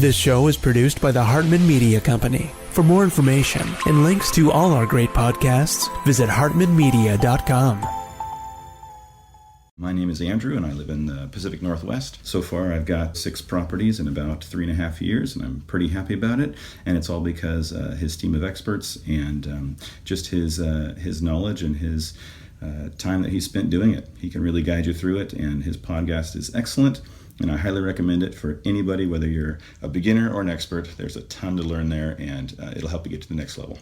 This show is produced by the Hartman Media Company. For more information and links to all our great podcasts, visit hartmanmedia.com. My name is Andrew, and I live in the Pacific Northwest. So far, I've got 6 properties in about 3.5 years, and I'm pretty happy about it. And it's all because his team of experts and just his knowledge and his time that he spent doing it. He can really guide you through it, and his podcast is excellent. And I highly recommend it for anybody, whether you're a beginner or an expert. There's a ton to learn there, and it'll help you get to the next level.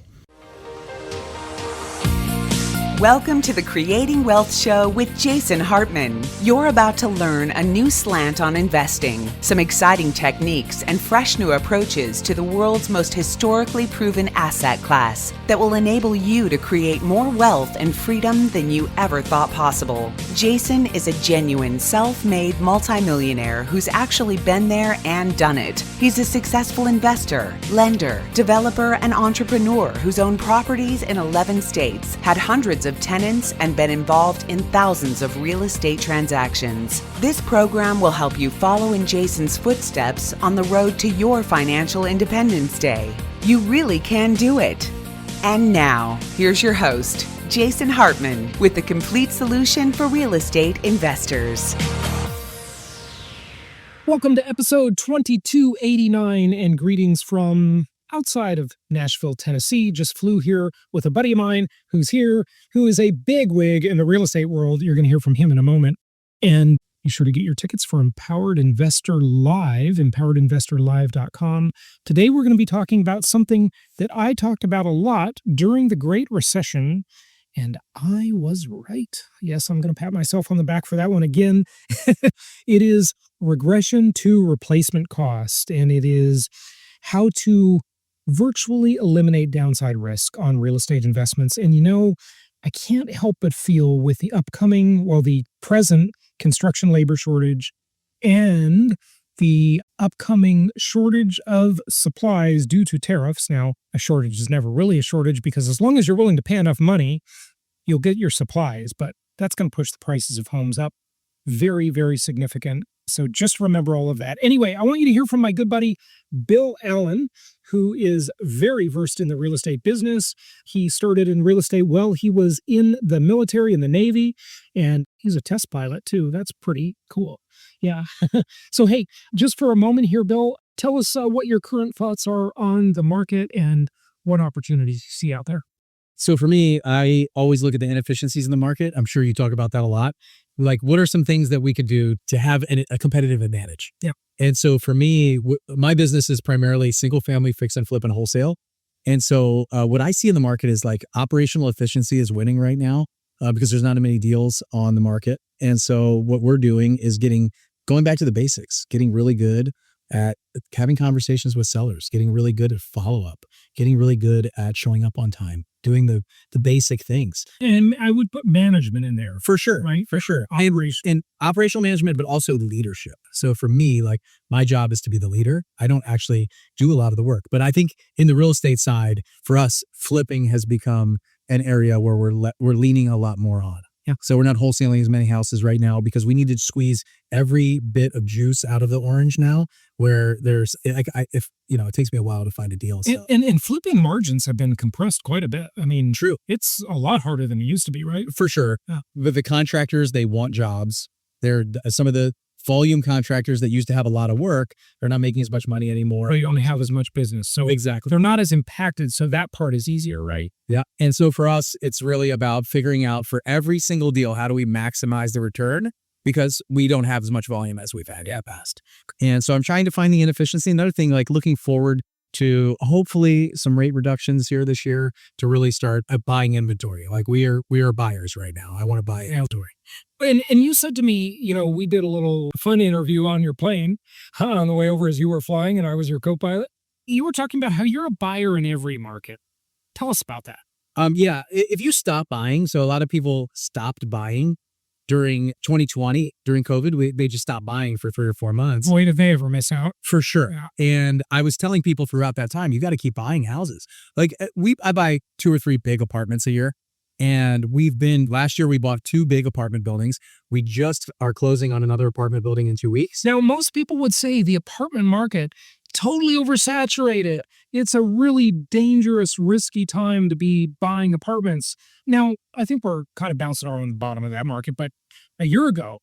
Welcome to the Creating Wealth Show with Jason Hartman. You're about to learn a new slant on investing, some exciting techniques, and fresh new approaches to the world's most historically proven asset class that will enable you to create more wealth and freedom than you ever thought possible. Jason is a genuine self-made multimillionaire who's actually been there and done it. He's a successful investor, lender, developer, and entrepreneur who's owned properties in 11 states, had hundreds of tenants, and been involved in thousands of real estate transactions. This program will help you follow in Jason's footsteps on the road to your financial independence day. You really can do it. And now, here's your host, Jason Hartman, with the complete solution for real estate investors. Welcome to episode 2289 and greetings from outside of Nashville, Tennessee. Just flew here with a buddy of mine who's here, who is a bigwig in the real estate world. You're going to hear from him in a moment. And be sure to get your tickets for Empowered Investor Live, empoweredinvestorlive.com. Today, we're going to be talking about something that I talked about a lot during the Great Recession, and I was right. Yes, I'm going to pat myself on the back for that one again. It is regression to replacement cost, and it is how to virtually eliminate downside risk on real estate investments. And I can't help but feel with the the present construction labor shortage and the upcoming shortage of supplies due to tariffs. Now, a shortage is never really a shortage because as long as you're willing to pay enough money, you'll get your supplies, but that's going to push the prices of homes up very, very significant. So just remember all of that. Anyway, I want you to hear from my good buddy, Bill Allen, who is very versed in the real estate business. He started in real estate while he was in the military, in the Navy, and he's a test pilot too. That's pretty cool. Yeah. So, hey, just for a moment here, Bill, tell us what your current thoughts are on the market and what opportunities you see out there. So for me, I always look at the inefficiencies in the market. I'm sure you talk about that a lot. Like, what are some things that we could do to have a competitive advantage? Yeah. And so for me, my business is primarily single family fix and flip and wholesale. And so what I see in the market is like operational efficiency is winning right now because there's not many deals on the market. And so what we're doing is going back to the basics, getting really good at having conversations with sellers, getting really good at follow-up, getting really good at showing up on time, doing the basic things. And I would put management in there. For sure. Right? For sure. Operation. And operational management, but also leadership. So for me, like my job is to be the leader. I don't actually do a lot of the work, but I think in the real estate side, for us, flipping has become an area where we're leaning a lot more on. Yeah. So we're not wholesaling as many houses right now because we need to squeeze every bit of juice out of the orange now, where there's it takes me a while to find a deal. So. And flipping margins have been compressed quite a bit. I mean, true. It's a lot harder than it used to be, right? For sure. Yeah. But the contractors, they want jobs. They're some of the volume contractors that used to have a lot of work, they're not making as much money anymore. Or you only have as much business. So exactly. They're not as impacted. So that part is easier, right? Yeah. And so for us, it's really about figuring out for every single deal, how do we maximize the return? Because we don't have as much volume as we've had in the past. And so I'm trying to find the inefficiency. Another thing, like looking forward to hopefully some rate reductions here this year to really start buying inventory. Like we are buyers right now. I want to buy inventory. And you said to me, we did a little fun interview on your plane on the way over as you were flying and I was your co-pilot. You were talking about how you're a buyer in every market. Tell us about that. Yeah. If you stop buying, so a lot of people stopped buying during 2020, during COVID, they just stopped buying for 3 or 4 months. Boy, did they ever miss out. For sure. Yeah. And I was telling people throughout that time, you got to keep buying houses. Like I buy 2 or 3 big apartments a year. And last year we bought 2 big apartment buildings. We just are closing on another apartment building in 2 weeks. Now, most people would say the apartment market totally oversaturated. It's a really dangerous, risky time to be buying apartments. Now, I think we're kind of bouncing around the bottom of that market, but a year ago,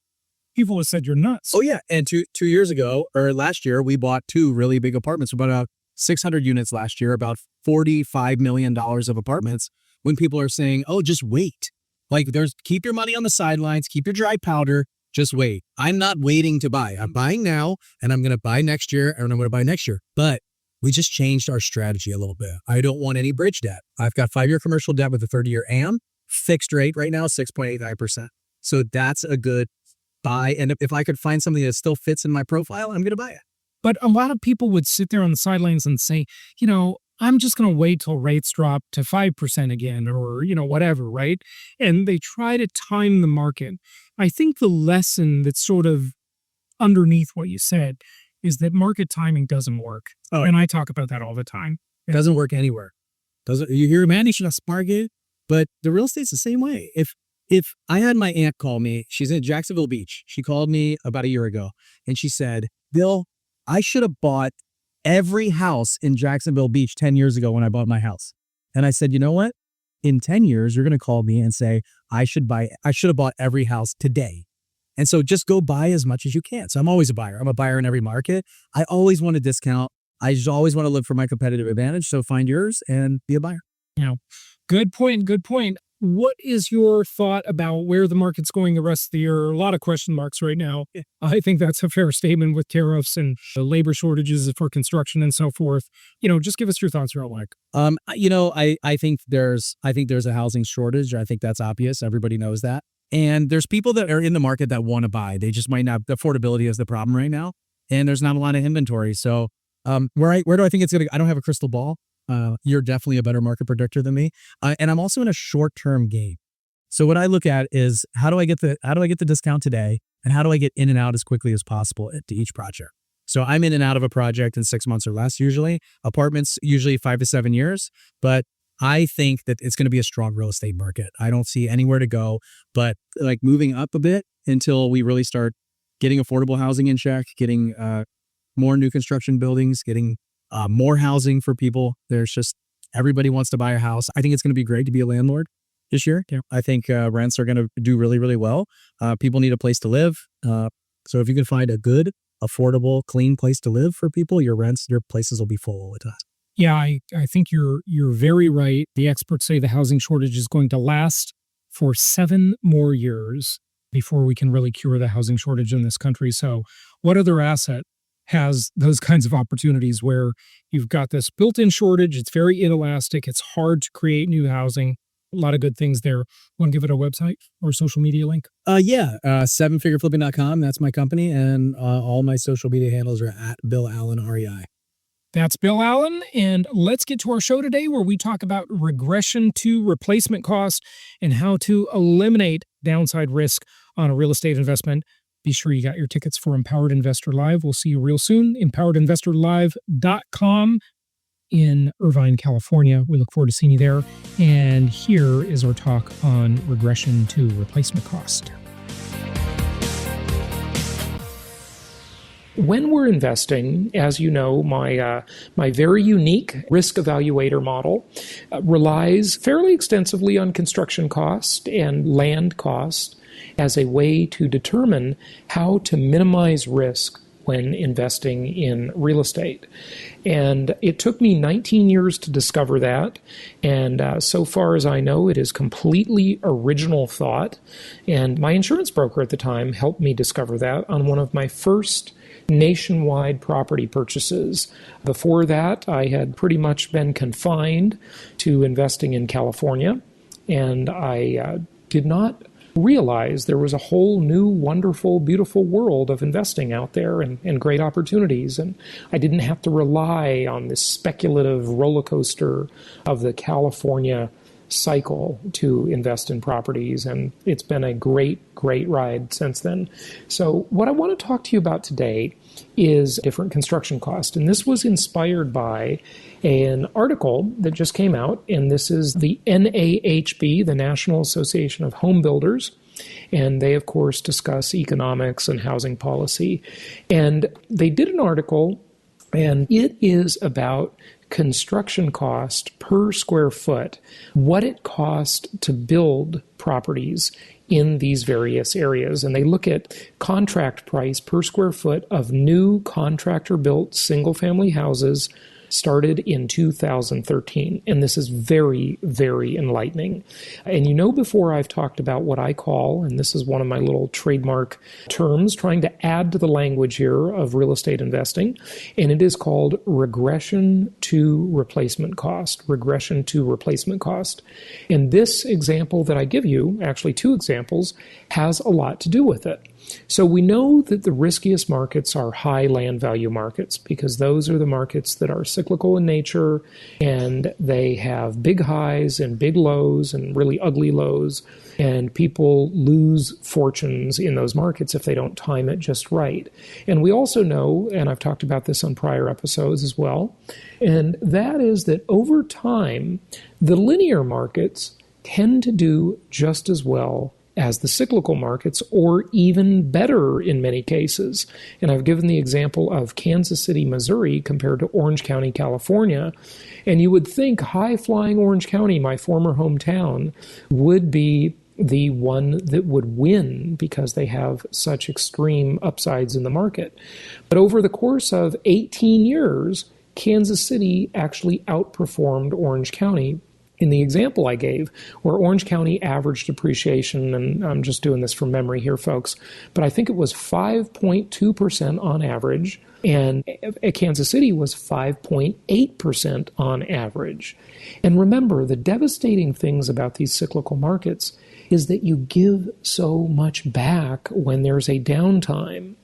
people would have said you're nuts. Oh, yeah. And 2 years ago, or last year, we bought 2 really big apartments. We bought about 600 units last year, about $45 million of apartments, when people are saying, oh, just wait. Like, keep your money on the sidelines, keep your dry powder, just wait. I'm not waiting to buy. I'm buying now, and I'm going to buy next year, and I'm going to buy next year. But we just changed our strategy a little bit. I don't want any bridge debt. I've got 5-year commercial debt with a 30-year AM, fixed rate right now, 6.89%. So that's a good buy. And if I could find something that still fits in my profile, I'm going to buy it. But a lot of people would sit there on the sidelines and say, I'm just going to wait till rates drop to 5% again, or, whatever, right? And they try to time the market. I think the lesson that's sort of underneath what you said is that market timing doesn't work. Oh. And I talk about that all the time. It doesn't work anywhere. You hear manage the market, but the real estate's the same way. If I had my aunt call me, she's in Jacksonville Beach. She called me about a year ago, and she said, Bill, I should have bought every house in Jacksonville Beach 10 years ago when I bought my house. And I said, you know what? In 10 years, you're going to call me and say, I should have bought every house today. And so just go buy as much as you can. So I'm always a buyer. I'm a buyer in every market. I always want a discount. I just always want to look for my competitive advantage. So find yours and be a buyer. Good point. Good point. What is your thought about where the market's going the rest of the year? A lot of question marks right now. Yeah. I think that's a fair statement with tariffs and the labor shortages for construction and so forth. Just give us your thoughts real quick. I think there's a housing shortage. I think that's obvious. Everybody knows that. And there's people that are in the market that want to buy. They just might not. The affordability is the problem right now, and there's not a lot of inventory. So where do I think it's going to? I don't have a crystal ball. You're definitely a better market predictor than me. And I'm also in a short-term game. So what I look at is how do I get the discount today, and how do I get in and out as quickly as possible to each project? So I'm in and out of a project in 6 months or less usually. Apartments usually 5 to 7 years, but I think that it's going to be a strong real estate market. I don't see anywhere to go, but like moving up a bit until we really start getting affordable housing in check, getting more new construction buildings, getting more housing for people. There's just everybody wants to buy a house. I think it's going to be great to be a landlord this year. Yeah. I think rents are going to do really, really well. People need a place to live. So if you can find a good, affordable, clean place to live for people, your places will be full all the time. Yeah, I think you're very right. The experts say the housing shortage is going to last for 7 more years before we can really cure the housing shortage in this country. So what other asset has those kinds of opportunities where you've got this built-in shortage? It's very inelastic. It's hard to create new housing. A lot of good things there. Want to give it a website or social media link? sevenfigureflipping.com. That's my company. And all my social media handles are at Bill Allen, REI. That's Bill Allen, and let's get to our show today where we talk about regression to replacement cost and how to eliminate downside risk on a real estate investment. Be sure you got your tickets for Empowered Investor Live. We'll see you real soon. empoweredinvestorlive.com in Irvine, California. We look forward to seeing you there. And here is our talk on regression to replacement cost. When we're investing, as you know, my very unique risk evaluator model relies fairly extensively on construction cost and land cost as a way to determine how to minimize risk when investing in real estate. And it took me 19 years to discover that. And so far as I know, it is completely original thought. And my insurance broker at the time helped me discover that on one of my first nationwide property purchases. Before that, I had pretty much been confined to investing in California, and I did not realize there was a whole new, wonderful, beautiful world of investing out there and great opportunities. And I didn't have to rely on this speculative roller coaster of the California cycle to invest in properties. And it's been a great ride since then. So what I want to talk to you about today is different construction cost. And this was inspired by an article that just came out, and this is the NAHB, the National Association of Home Builders. And they, of course, discuss economics and housing policy. And they did an article And it is about construction cost per square foot, what it costs to build properties in these various areas. And they look at contract price per square foot of new contractor-built single-family houses started in 2013. And this is very, very enlightening. And before I've talked about what I call, and this is one of my little trademark terms, trying to add to the language here of real estate investing, and it is called regression to replacement cost. Regression to replacement cost. And this example that I give you, actually two examples, has a lot to do with it. So we know that the riskiest markets are high land value markets because those are the markets that are cyclical in nature and they have big highs and big lows and really ugly lows, and people lose fortunes in those markets if they don't time it just right. And we also know, and I've talked about this on prior episodes as well, and that is that over time, the linear markets tend to do just as well as the cyclical markets, or even better in many cases. And I've given the example of Kansas City, Missouri, compared to Orange County, California. And you would think high-flying Orange County, my former hometown, would be the one that would win because they have such extreme upsides in the market. But over the course of 18 years, Kansas City actually outperformed Orange County. In the example I gave, where Orange County average depreciation, and I'm just doing this from memory here, folks, but I think it was 5.2% on average, and Kansas City was 5.8% on average. And remember, the devastating things about these cyclical markets is that you give so much back when there's a downtime.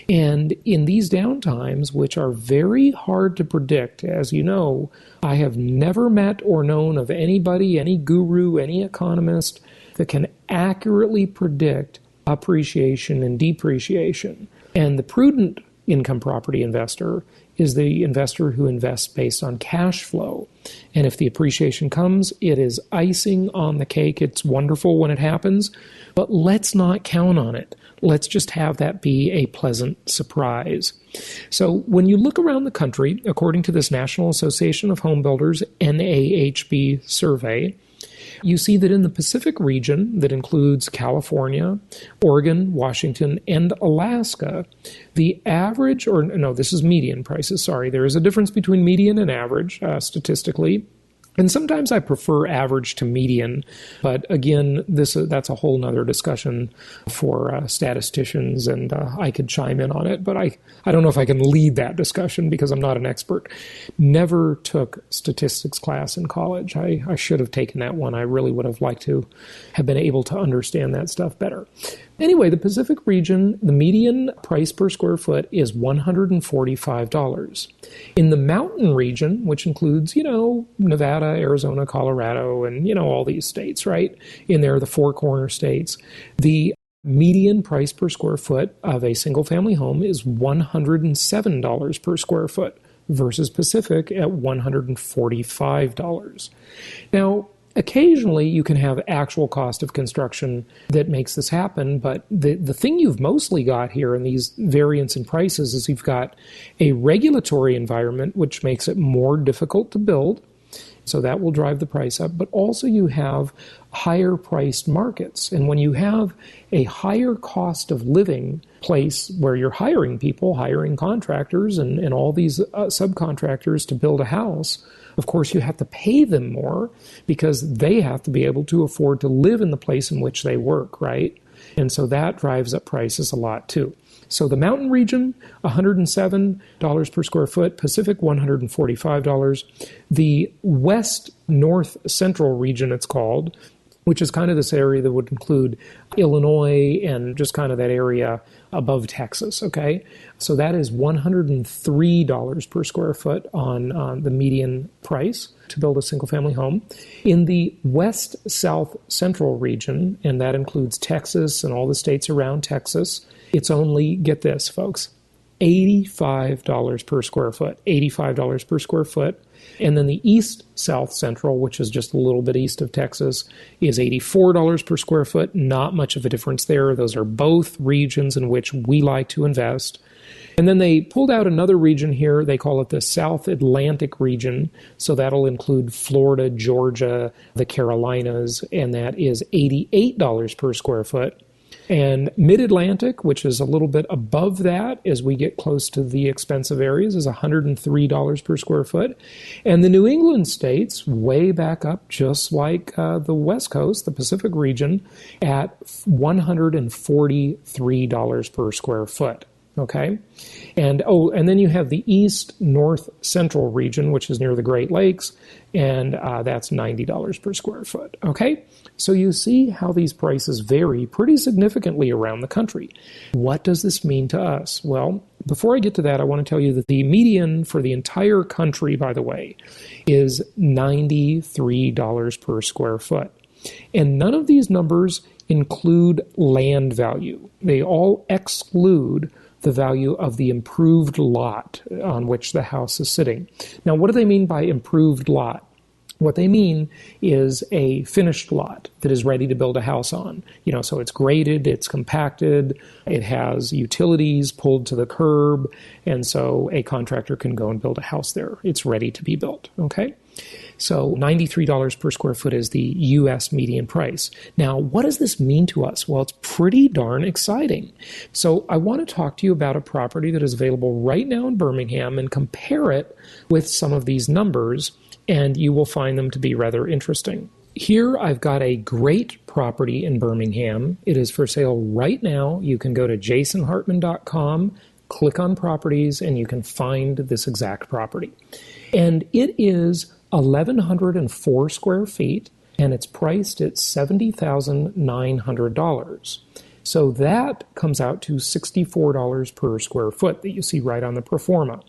And in these downtimes, which are very hard to predict, as you know, I have never met or known of anybody, any guru, any economist that can accurately predict appreciation and depreciation. And the prudent income property investor is the investor who invests based on cash flow. And if the appreciation comes, it is icing on the cake. It's wonderful when it happens, but let's not count on it. Let's just have that be a pleasant surprise. So when you look around the country, according to this National Association of Home Builders NAHB survey, you see that in the Pacific region, that includes California, Oregon, Washington, and Alaska, the average, this is median prices, sorry. There is a difference between median and average statistically. And sometimes I prefer average to median, but again, that's a whole nother discussion for statisticians, and I could chime in on it, but I don't know if I can lead that discussion because I'm not an expert. Never took statistics class in college. I should have taken that one. I really would have liked to have been able to understand that stuff better. Anyway, the Pacific region, the median price per square foot is $145. In the mountain region, which includes, Nevada, Arizona, Colorado, and, all these states, right? In there, the four corner states, the median price per square foot of a single family home is $107 per square foot versus Pacific at $145. Now, occasionally, you can have actual cost of construction that makes this happen, but the thing you've mostly got here in these variance in prices is you've got a regulatory environment which makes it more difficult to build, so that will drive the price up, but also you have higher priced markets. And when you have a higher cost of living place where you're hiring people, hiring contractors and all these subcontractors to build a house, of course, you have to pay them more because they have to be able to afford to live in the place in which they work, right? And so that drives up prices a lot too. So the mountain region, $107 per square foot, Pacific, $145. The west north central region, it's called, which is kind of this area that would include Illinois and just kind of that area above Texas, okay? So that is $103 per square foot on the median price to build a single-family home. In the west-south central region, and that includes Texas and all the states around Texas, it's only, get this, folks, $85 per square foot, $85 per square foot. And then the East South Central, which is just a little bit east of Texas, is $84 per square foot. Not much of a difference there. Those are both regions in which we like to invest. And then they pulled out another region here. They call it the South Atlantic region. So that'll include Florida, Georgia, the Carolinas, and that is $88 per square foot. And Mid-Atlantic, which is a little bit above that as we get close to the expensive areas, is $103 per square foot. And the New England states, way back up, just like the West Coast, the Pacific region, at $143 per square foot. Okay. And then you have the East North Central region, which is near the Great Lakes, and that's $90 per square foot. Okay. So you see how these prices vary pretty significantly around the country. What does this mean to us? Well, before I get to that, I want to tell you that the median for the entire country, by the way, is $93 per square foot. And none of these numbers include land value. They all exclude the value of the improved lot on which the house is sitting. Now, what do they mean by improved lot? What they mean is a finished lot that is ready to build a house on. So it's graded, it's compacted, it has utilities pulled to the curb, and so a contractor can go and build a house there. It's ready to be built, okay? So $93 per square foot is the U.S. median price. Now, what does this mean to us? Well, it's pretty darn exciting. So I want to talk to you about a property that is available right now in Birmingham and compare it with some of these numbers, and you will find them to be rather interesting. Here I've got a great property in Birmingham. It is for sale right now. You can go to jasonhartman.com, click on properties, and you can find this exact property. And it is 1,104 square feet, and it's priced at $70,900. So that comes out to $64 per square foot that you see right on the Pro Forma.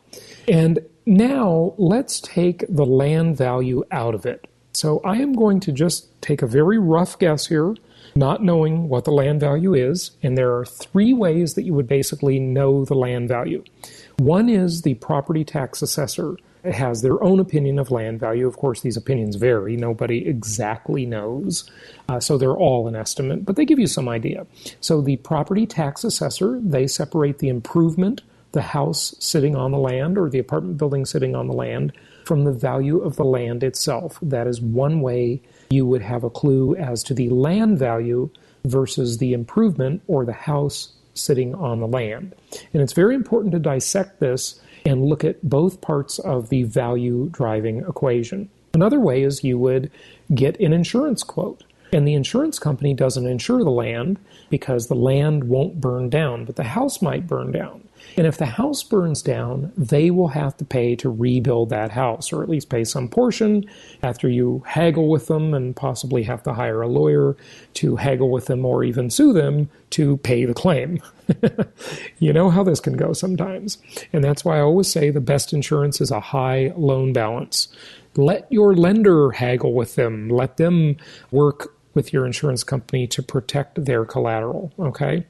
And now let's take the land value out of it. So I am going to just take a very rough guess here, not knowing what the land value is. And there are three ways that you would basically know the land value. One is the property tax assessor has their own opinion of land value. Of course, these opinions vary. Nobody exactly knows. So they're all an estimate, but they give you some idea. So the property tax assessor, they separate the improvement, the house sitting on the land or the apartment building sitting on the land, from the value of the land itself. That is one way you would have a clue as to the land value versus the improvement or the house sitting on the land. And it's very important to dissect this and look at both parts of the value driving equation. Another way is you would get an insurance quote. And the insurance company doesn't insure the land because the land won't burn down, but the house might burn down. And if the house burns down, they will have to pay to rebuild that house, or at least pay some portion after you haggle with them and possibly have to hire a lawyer to haggle with them or even sue them to pay the claim. You know how this can go sometimes. And that's why I always say the best insurance is a high loan balance. Let your lender haggle with them. Let them work with your insurance company to protect their collateral, okay?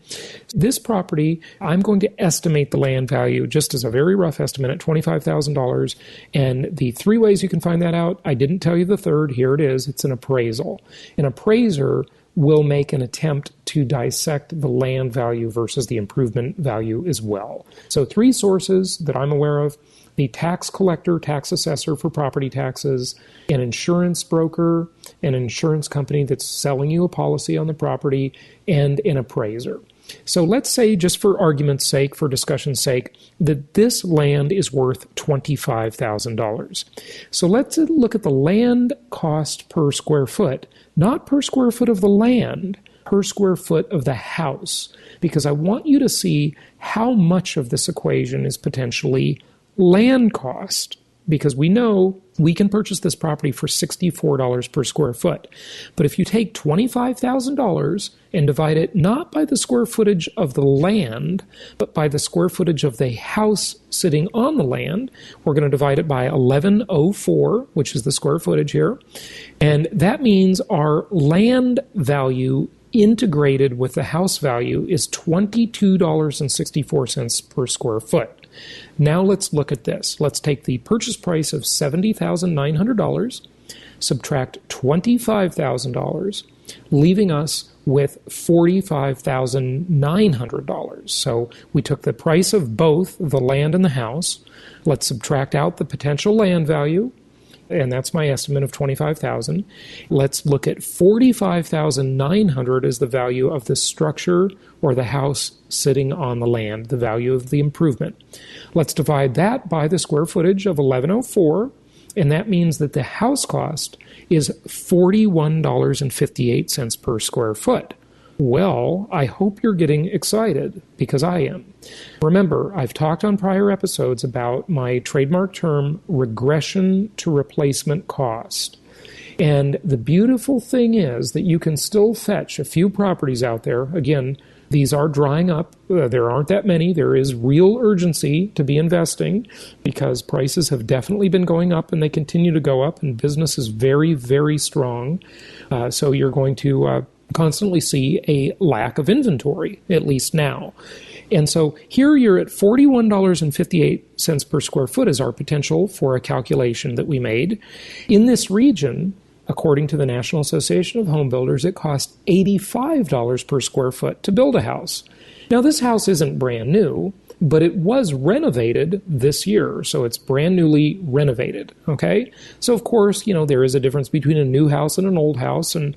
This property, I'm going to estimate the land value just as a very rough estimate at $25,000. And the three ways you can find that out, I didn't tell you the third. Here it is. It's an appraisal. An appraiser will make an attempt to dissect the land value versus the improvement value as well. So three sources that I'm aware of: the tax collector, tax assessor for property taxes, an insurance broker, an insurance company that's selling you a policy on the property, and an appraiser. So let's say, just for argument's sake, for discussion's sake, that this land is worth $25,000. So let's look at the land cost per square foot, not per square foot of the land, per square foot of the house, because I want you to see how much of this equation is potentially land cost, because we know we can purchase this property for $64 per square foot. But if you take $25,000 and divide it not by the square footage of the land, but by the square footage of the house sitting on the land, we're going to divide it by 1104, which is the square footage here. And that means our land value integrated with the house value is $22.64 per square foot. Now let's look at this. Let's take the purchase price of $70,900, subtract $25,000, leaving us with $45,900. So we took the price of both the land and the house. Let's subtract out the potential land value, and that's my estimate of $25,000. Let's look at $45,900 as the value of the structure or the house sitting on the land, the value of the improvement. Let's divide that by the square footage of 1104, and that means that the house cost is $41.58 per square foot. Well, I hope you're getting excited, because I am. Remember, I've talked on prior episodes about my trademark term, regression to replacement cost. And the beautiful thing is that you can still fetch a few properties out there. Again, these are drying up. There aren't that many. There is real urgency to be investing because prices have definitely been going up and they continue to go up, and business is very, very strong. So you're going to constantly see a lack of inventory, at least now. And so here you're at $41.58 per square foot is our potential for a calculation that we made. In this region, according to the National Association of Home Builders, it costs $85 per square foot to build a house. Now, this house isn't brand new, but it was renovated this year, so it's brand newly renovated, okay? So, of course, there is a difference between a new house and an old house, and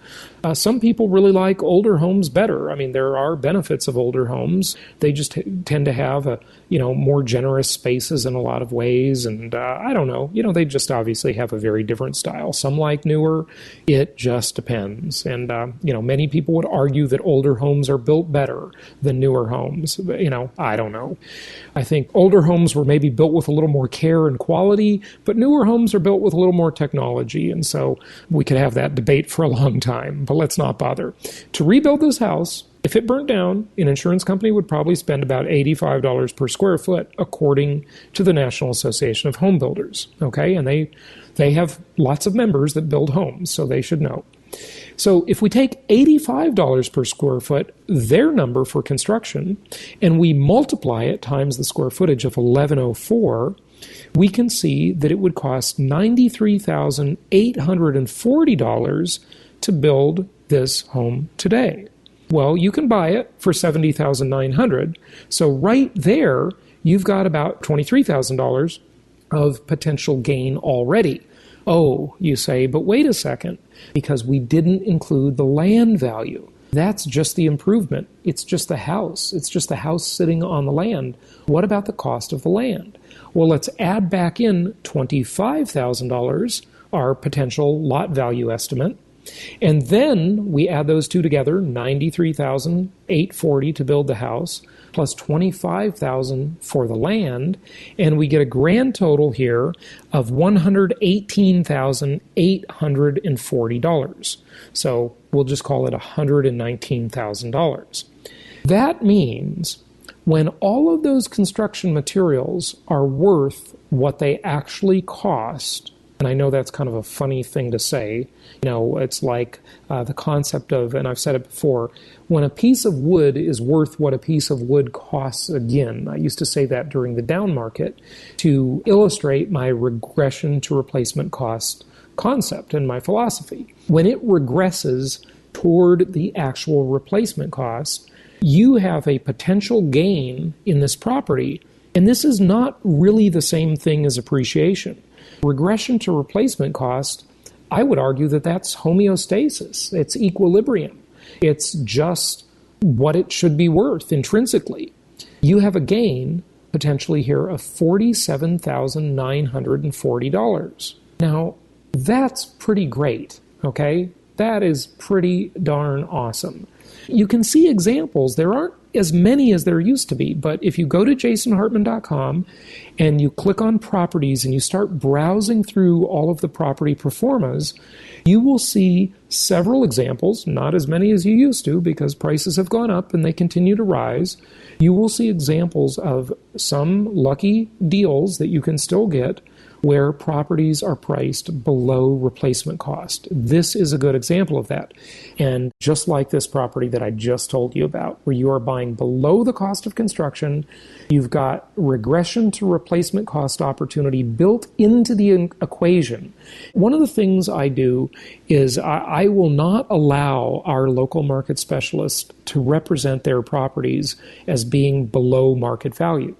some people really like older homes better. I mean, there are benefits of older homes. They just tend to have more generous spaces in a lot of ways, and I don't know. They just obviously have a very different style. Some like newer. It just depends. And, many people would argue that older homes are built better than newer homes. I don't know. I think older homes were maybe built with a little more care and quality, but newer homes are built with a little more technology. And so we could have that debate for a long time, but let's not bother. To rebuild this house, if it burnt down, an insurance company would probably spend about $85 per square foot, according to the National Association of Home Builders. Okay, and they have lots of members that build homes, so they should know. So if we take $85 per square foot, their number for construction, and we multiply it times the square footage of 1104, we can see that it would cost $93,840 to build this home today. Well, you can buy it for $70,900. So right there, you've got about $23,000 of potential gain already. Oh, you say, but wait a second, because we didn't include the land value. That's just the improvement. It's just the house. It's just the house sitting on the land. What about the cost of the land? Well, let's add back in $25,000, our potential lot value estimate. And then we add those two together, $93,840 to build the house, plus $25,000 for the land, and we get a grand total here of $118,840. So we'll just call it $119,000. That means when all of those construction materials are worth what they actually cost, and I know that's kind of a funny thing to say, it's like the concept of, and I've said it before, when a piece of wood is worth what a piece of wood costs again. I used to say that during the down market to illustrate my regression to replacement cost concept and my philosophy. When it regresses toward the actual replacement cost, you have a potential gain in this property, and this is not really the same thing as appreciation. Regression to replacement cost, I would argue that that's homeostasis. It's equilibrium. It's just what it should be worth intrinsically. You have a gain potentially here of $47,940. Now, that's pretty great, okay? That is pretty darn awesome. You can see examples. There aren't as many as there used to be, but if you go to jasonhartman.com and you click on properties and you start browsing through all of the property pro formas, you will see several examples, not as many as you used to because prices have gone up and they continue to rise. You will see examples of some lucky deals that you can still get where properties are priced below replacement cost. This is a good example of that. And just like this property that I just told you about, where you are buying below the cost of construction, you've got regression to replacement cost opportunity built into the equation. One of the things I do is I will not allow our local market specialists to represent their properties as being below market value.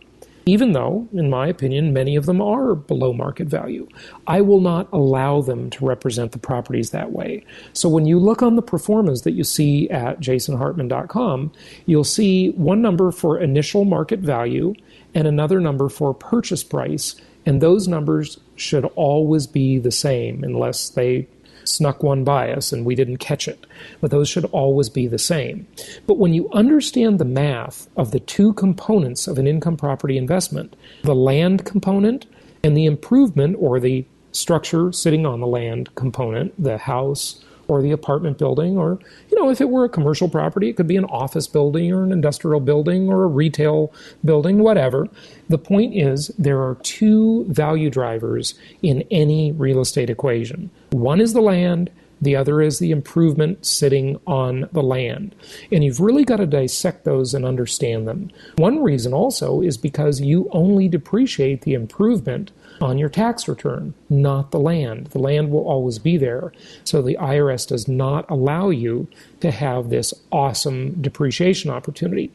Even though, in my opinion, many of them are below market value, I will not allow them to represent the properties that way. So when you look on the pro formas that you see at jasonhartman.com, you'll see one number for initial market value and another number for purchase price, and those numbers should always be the same unless they snuck one by us and we didn't catch it. But those should always be the same. But when you understand the math of the two components of an income property investment, the land component and the improvement or the structure sitting on the land component, the house or the apartment building, or, if it were a commercial property, it could be an office building or an industrial building or a retail building, whatever. The point is there are two value drivers in any real estate equation. One is the land, the other is the improvement sitting on the land. And you've really got to dissect those and understand them. One reason also is because you only depreciate the improvement on your tax return, not the land. The land will always be there. So the IRS does not allow you to have this awesome depreciation opportunity.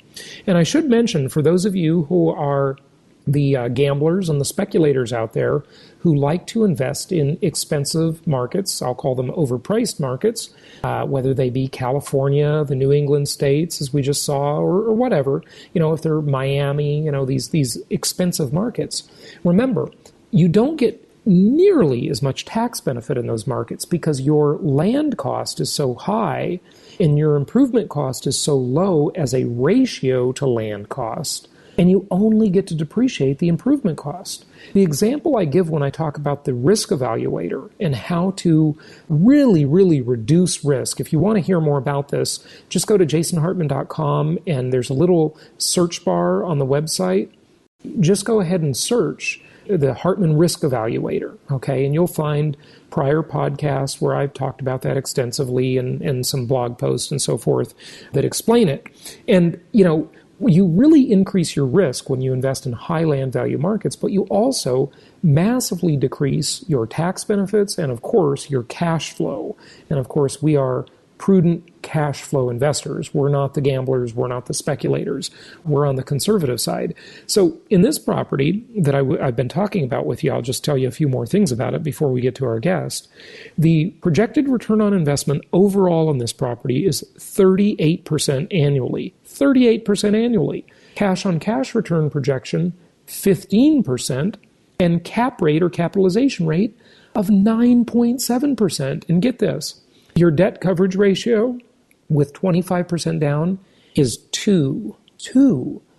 And I should mention, for those of you who are the gamblers and the speculators out there who like to invest in expensive markets, I'll call them overpriced markets, whether they be California, the New England states, as we just saw, or whatever, if they're Miami, these expensive markets. Remember, you don't get nearly as much tax benefit in those markets because your land cost is so high and your improvement cost is so low as a ratio to land cost, and you only get to depreciate the improvement cost. The example I give when I talk about the risk evaluator and how to really, really reduce risk, if you want to hear more about this, just go to jasonhartman.com and there's a little search bar on the website. Just go ahead and search the Hartman Risk Evaluator, okay? And you'll find prior podcasts where I've talked about that extensively and some blog posts and so forth that explain it. And, you really increase your risk when you invest in high land value markets, but you also massively decrease your tax benefits and, of course, your cash flow. And, of course, we are prudent cash flow investors. We're not the gamblers. We're not the speculators. We're on the conservative side. So in this property that I've been talking about with you, I'll just tell you a few more things about it before we get to our guest. The projected return on investment overall on this property is 38% annually. 38% annually. Cash on cash return projection, 15%, and cap rate or capitalization rate of 9.7%. And get this, your debt coverage ratio with 25% down is 2.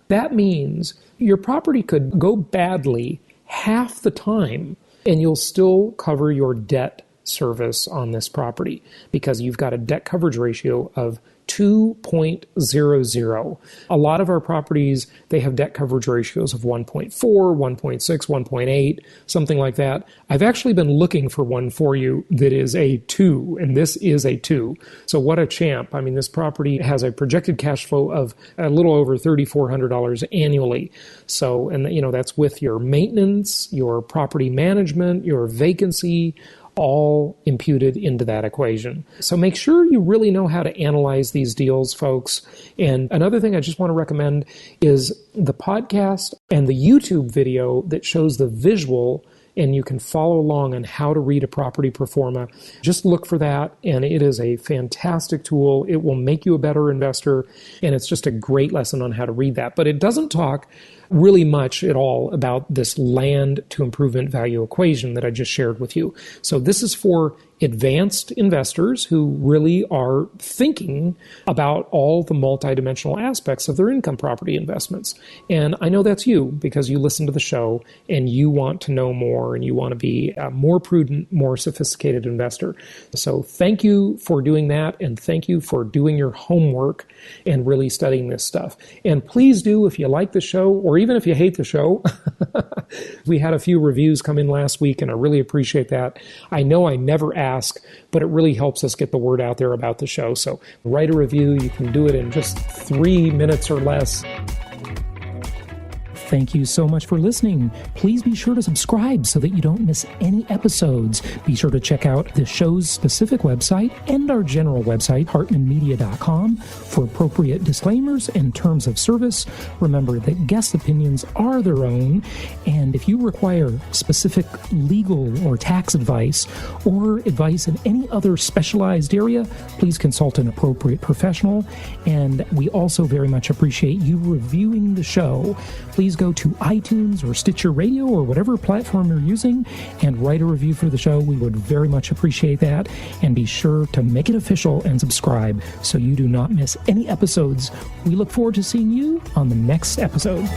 That means your property could go badly half the time and you'll still cover your debt service on this property because you've got a debt coverage ratio of 2.00. A lot of our properties, they have debt coverage ratios of 1.4, 1.6, 1.8, something like that. I've actually been looking for one for you that is a 2, and this is a 2. So what a champ. I mean, this property has a projected cash flow of a little over $3,400 annually. So, and that's with your maintenance, your property management, your vacancy, all imputed into that equation. So make sure you really know how to analyze these deals, folks. And another thing I just want to recommend is the podcast and the YouTube video that shows the visual, and you can follow along on how to read a property pro forma. Just look for that, and it is a fantastic tool. It will make you a better investor, and it's just a great lesson on how to read that. But it doesn't talk really much at all about this land to improvement value equation that I just shared with you. So this is for advanced investors who really are thinking about all the multidimensional aspects of their income property investments. And I know that's you because you listen to the show and you want to know more and you want to be a more prudent, more sophisticated investor. So thank you for doing that, and thank you for doing your homework and really studying this stuff. And please do, if you like the show or or even if you hate the show. We had a few reviews come in last week, and I really appreciate that. I know I never ask, but it really helps us get the word out there about the show. So write a review. You can do it in just 3 minutes or less. Thank you so much for listening. Please be sure to subscribe so that you don't miss any episodes. Be sure to check out the show's specific website and our general website, hartmanmedia.com, for appropriate disclaimers and terms of service. Remember that guest opinions are their own, and if you require specific legal or tax advice or advice in any other specialized area, please consult an appropriate professional. And we also very much appreciate you reviewing the show. Please go to iTunes or Stitcher Radio or whatever platform you're using and write a review for the show. We would very much appreciate that. And be sure to make it official and subscribe so you do not miss any episodes. We look forward to seeing you on the next episode.